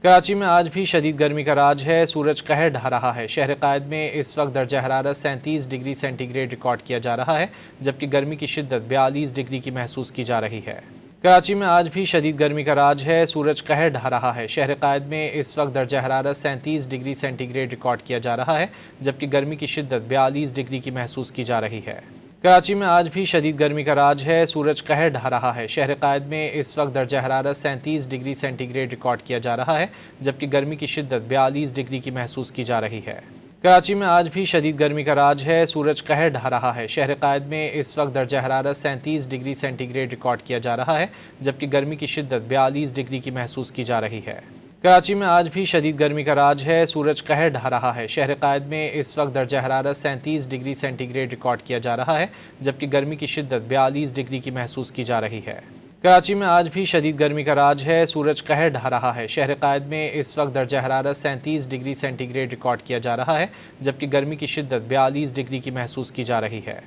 کراچی میں آج بھی شدید گرمی کا راج ہے، سورج قہر ڈھا رہا ہے۔ شہر قائد میں اس وقت درجہ حرارت 37 ڈگری سینٹی گریڈ ریکارڈ کیا جا رہا ہے، جبکہ گرمی کی شدت 42 ڈگری کی محسوس کی جا رہی ہے۔ کراچی میں آج بھی شدید گرمی کا راج ہے، سورج قہر ڈھا رہا ہے۔ شہر قائد میں اس وقت درجہ حرارت 37 ڈگری سینٹی گریڈ ریکارڈ کیا جا رہا ہے، جبکہ گرمی کی شدت 42 ڈگری کی محسوس کی جا رہی ہے۔ کراچی میں آج بھی شدید گرمی کا راج ہے، سورج قہر ڈھا رہا ہے۔ شہر قائد میں اس وقت درجہ حرارت 37 ڈگری سینٹی گریڈ ریکارڈ کیا جا رہا ہے، جبکہ گرمی کی شدت 42 ڈگری کی محسوس کی جا رہی ہے۔ کراچی میں آج بھی شدید گرمی کا راج ہے، سورج قہر ڈھا رہا ہے۔ شہر قائد میں اس وقت درجہ حرارت 37 ڈگری سینٹی گریڈ ریکارڈ کیا جا رہا ہے، جبکہ گرمی کی شدت 42 ڈگری کی محسوس کی جا رہی ہے۔ کراچی میں آج بھی شدید گرمی کا راج ہے، سورج قہر ڈھا رہا ہے۔ شہر قائد میں اس وقت درجہ حرارت 37 ڈگری سینٹی گریڈ ریکارڈ کیا جا رہا ہے، جبکہ گرمی کی شدت 42 ڈگری کی محسوس کی جا رہی ہے۔ کراچی میں آج بھی شدید گرمی کا راج ہے، سورج قہر ڈھا رہا ہے۔ شہر قائد میں اس وقت درجہ حرارت 37 ڈگری سینٹی گریڈ ریکارڈ کیا جا رہا ہے، جبکہ گرمی کی شدت 42 ڈگری کی محسوس کی جا رہی ہے۔